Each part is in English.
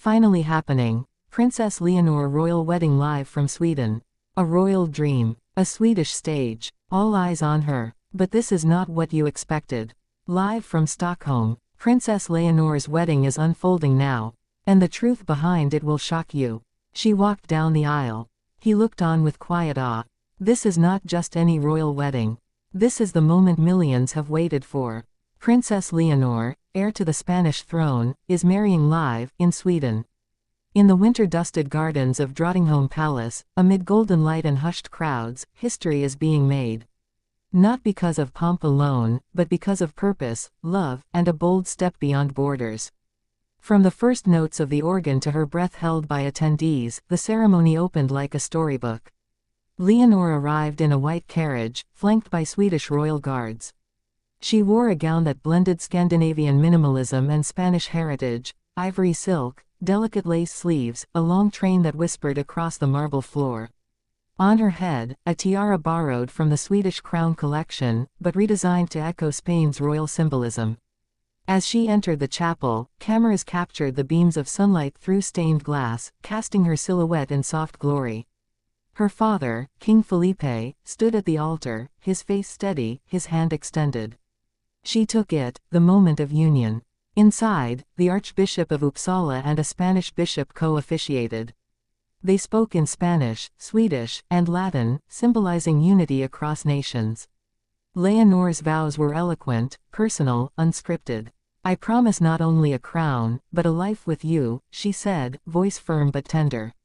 Finally happening. Princess Leonor royal wedding live from Sweden. A royal dream. A Swedish stage. All eyes on her. But this is not what you expected. Live from Stockholm. Princess Leonor's wedding is unfolding now. And the truth behind it will shock you. She walked down the aisle. He looked on with quiet awe. This is not just any royal wedding. This is the moment millions have waited for. Princess Leonor, heir to the Spanish throne, is marrying live, in Sweden. In the winter-dusted gardens of Drottningholm Palace, amid golden light and hushed crowds, history is being made. Not because of pomp alone, but because of purpose, love, and a bold step beyond borders. From the first notes of the organ to her breath held by attendees, the ceremony opened like a storybook. Leonor arrived in a white carriage, flanked by Swedish royal guards. She wore a gown that blended Scandinavian minimalism and Spanish heritage, ivory silk, delicate lace sleeves, a long train that whispered across the marble floor. On her head, a tiara borrowed from the Swedish crown collection, but redesigned to echo Spain's royal symbolism. As she entered the chapel, cameras captured the beams of sunlight through stained glass, casting her silhouette in soft glory. Her father, King Felipe, stood at the altar, his face steady, his hand extended. She took it, the moment of union. Inside, the Archbishop of Uppsala and a Spanish bishop co-officiated. They spoke in Spanish, Swedish, and Latin, symbolizing unity across nations. Leonor's vows were eloquent, personal, unscripted. "I promise not only a crown, but a life with you," she said, voice firm but tender.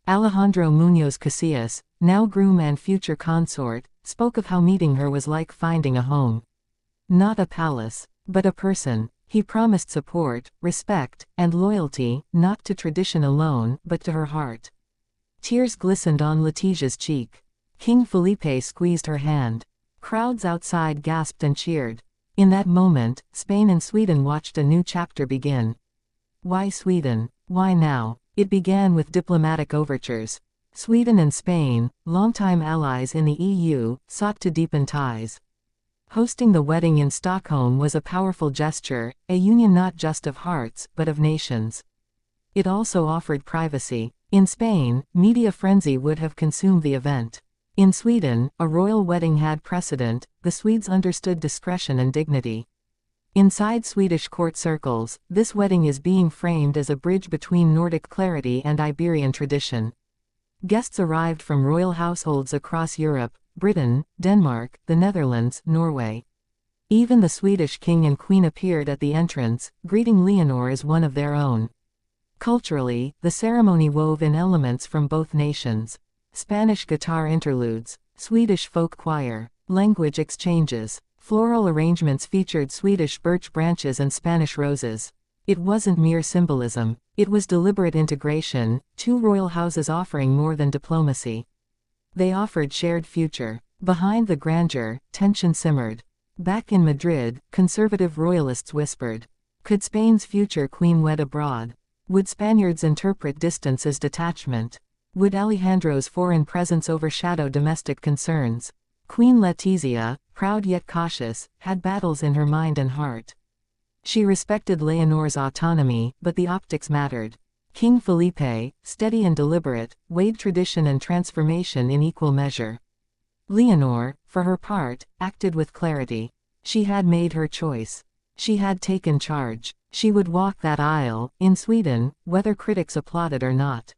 Alejandro Muñoz Casillas, now groom and future consort, spoke of how meeting her was like finding a home. Not a palace, but a person. He promised support, respect, and loyalty, not to tradition alone, but to her heart. Tears glistened on Letitia's cheek. King Felipe squeezed her hand. Crowds outside gasped and cheered. In that moment, Spain and Sweden watched a new chapter begin. Why Sweden? Why now? It began with diplomatic overtures. Sweden and Spain, longtime allies in the EU, sought to deepen ties. Hosting the wedding in Stockholm was a powerful gesture, a union not just of hearts, but of nations. It also offered privacy. In Spain, media frenzy would have consumed the event. In Sweden, a royal wedding had precedent, the Swedes understood discretion and dignity. Inside Swedish court circles, this wedding is being framed as a bridge between Nordic clarity and Iberian tradition. Guests arrived from royal households across Europe, Britain, Denmark, the Netherlands, Norway. Even the Swedish king and queen appeared at the entrance, greeting Leonor as one of their own. Culturally, the ceremony wove in elements from both nations. Spanish guitar interludes, Swedish folk choir, language exchanges. Floral arrangements featured Swedish birch branches and Spanish roses. It wasn't mere symbolism, it was deliberate integration, two royal houses offering more than diplomacy. They offered shared future. Behind the grandeur, tension simmered. Back in Madrid, conservative royalists whispered. Could Spain's future queen wed abroad? Would Spaniards interpret distance as detachment? Would Alejandro's foreign presence overshadow domestic concerns? Queen Letizia, proud yet cautious, had battles in her mind and heart. She respected Leonor's autonomy, but the optics mattered. King Felipe, steady and deliberate, weighed tradition and transformation in equal measure. Leonor, for her part, acted with clarity. She had made her choice. She had taken charge. She would walk that aisle, in Sweden, whether critics applauded or not.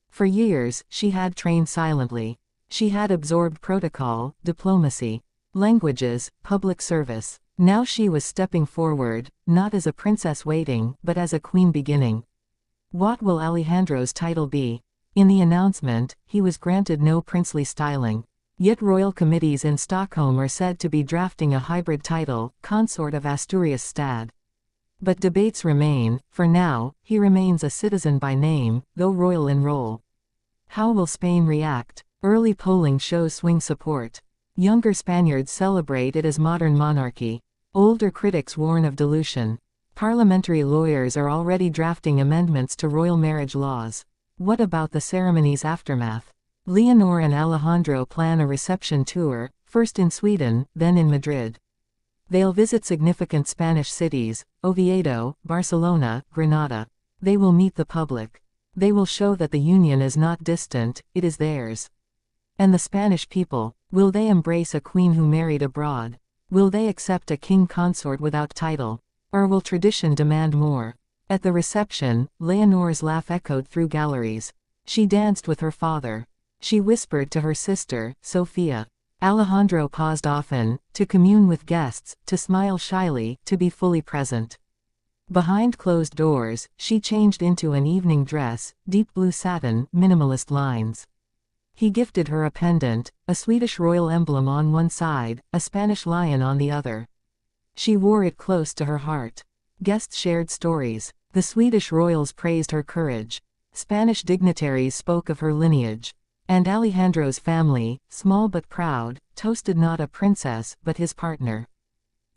For years, she had trained silently. She had absorbed protocol, diplomacy, languages, public service. Now she was stepping forward, not as a princess waiting, but as a queen beginning. What will Alejandro's title be? In the announcement, he was granted no princely styling. Yet royal committees in Stockholm are said to be drafting a hybrid title, Consort of Asturias Stad. But debates remain. For now, he remains a citizen by name, though royal in role. How will Spain react? Early polling shows swing support. Younger Spaniards celebrate it as modern monarchy. Older critics warn of dilution. Parliamentary lawyers are already drafting amendments to royal marriage laws. What about the ceremony's aftermath? Leonor and Alejandro plan a reception tour, first in Sweden, then in Madrid. They'll visit significant Spanish cities, Oviedo, Barcelona, Granada. They will meet the public. They will show that the union is not distant, it is theirs. And the Spanish people, will they embrace a queen who married abroad? Will they accept a king consort without title? Or will tradition demand more? At the reception, Leonor's laugh echoed through galleries. She danced with her father. She whispered to her sister, Sophia. Alejandro paused often, to commune with guests, to smile shyly, to be fully present. Behind closed doors, she changed into an evening dress, deep blue satin, minimalist lines. He gifted her a pendant, a Swedish royal emblem on one side, a Spanish lion on the other. She wore it close to her heart. Guests shared stories. The Swedish royals praised her courage. Spanish dignitaries spoke of her lineage. And Alejandro's family, small but proud, toasted not a princess but his partner.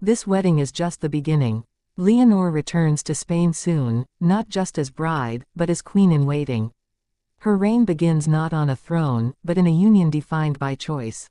This wedding is just the beginning. Leonor returns to Spain soon, not just as bride, but as queen in waiting. Her reign begins not on a throne, but in a union defined by choice.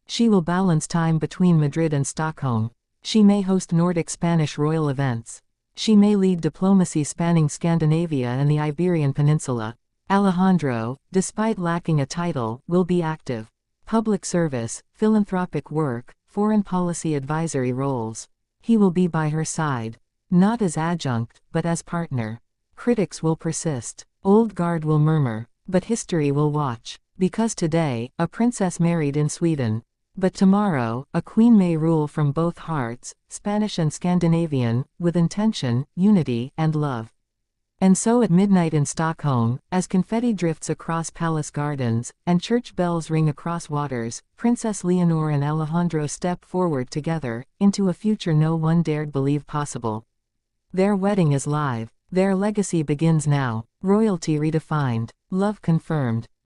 She will balance time between Madrid and Stockholm. She may host Nordic Spanish royal events. She may lead diplomacy spanning Scandinavia and the Iberian Peninsula. Alejandro, despite lacking a title, will be active. Public service, philanthropic work, foreign policy advisory roles. He will be by her side. Not as adjunct, but as partner. Critics will persist. Old guard will murmur. But history will watch. Because today, a princess married in Sweden. But tomorrow, a queen may rule from both hearts, Spanish and Scandinavian, with intention, unity, and love. And so at midnight in Stockholm, as confetti drifts across palace gardens, and church bells ring across waters, Princess Leonor and Alejandro step forward together, into a future no one dared believe possible. Their wedding is live. Their legacy begins now. Royalty redefined. Love confirmed.